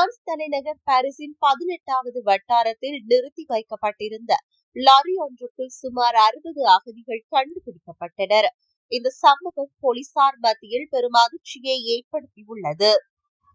France தலைநகர் பாரிஸின் 18வது வட்டாரத்தில் நிறுத்தி வைக்கப்பட்டிருந்த லாரி ஒன்றுக்குள் சுமார் 60 அகதிகள் கண்டுபிடிக்கப்பட்டனர். இந்த சம்பவம் போலீசார் மத்தியில் பெரும் அதிர்ச்சியை ஏற்படுத்தியுள்ளது.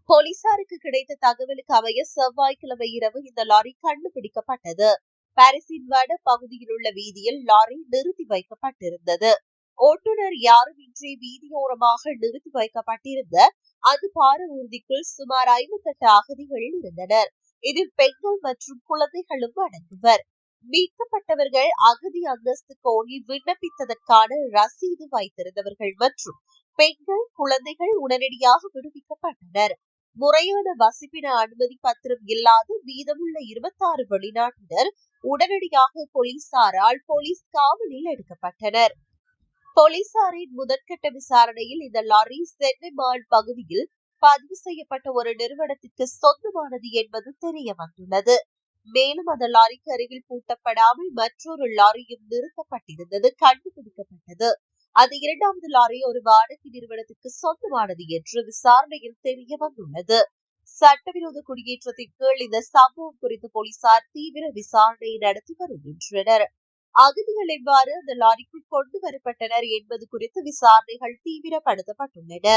போலீசாருக்கு கிடைத்த தகவலுக்கு அமைய செவ்வாய்க்கிழமை இரவு இந்த லாரி கண்டுபிடிக்கப்பட்டது. பாரிஸின் வட பகுதியில் உள்ள வீதியில் லாரி நிறுத்தி வைக்கப்பட்டிருந்தது. ஓட்டுநர் யாருமின்றி வீதியோரமாக நிறுத்தி வைக்கப்பட்டிருந்த அந்த பார ஊர்திக்குள் சுமார் 58 அகதிகள் இருந்தனர். இதில் பெண்கள் மற்றும் குழந்தைகளும் அடங்குவர். மீட்கப்பட்டவர்கள் அகதி அந்தஸ்து கோரி விண்ணப்பித்ததற்கான ரசீது வைத்திருந்தவர்கள் மற்றும் பெண்கள், குழந்தைகள் உடனடியாக விடுவிக்கப்பட்டனர். முறையான வசிப்பின அனுமதி பத்திரம் இல்லாத மீதமுள்ள 26 வெளிநாட்டினர் உடனடியாக போலீசாரால் போலீஸ் காவலில் எடுக்கப்பட்டனர். போலீசாரின் முதற்கட்ட விசாரணையில் இந்த லாரி சென்னை மால் பகுதியில் பதிவு செய்யப்பட்ட ஒரு நிறுவனத்திற்கு சொந்தமானது என்பது தெரிய வந்துள்ளது. மேலும் அந்த லாரிக்கு அருகில் பூட்டப்படாமல் மற்றொரு லாரியும் நிறுத்தப்பட்டிருந்தது கண்டுபிடிக்கப்பட்டது. அது 2வது லாரி ஒரு வாடகை நிறுவனத்திற்கு சொந்தமானது என்று விசாரணையில் தெரிய வந்துள்ளது. சட்டவிரோத குடியேற்றத்தின் கீழ் இந்த சம்பவம் குறித்து போலீசார் தீவிர விசாரணை நடத்தி வருகின்றனர். அகதிகள் எவ்வாறு அந்த லாரிக்குள் கொண்டு வரப்பட்டனர் என்பது குறித்து விசாரணைகள் தீவிரப்படுத்தப்பட்டுள்ளன.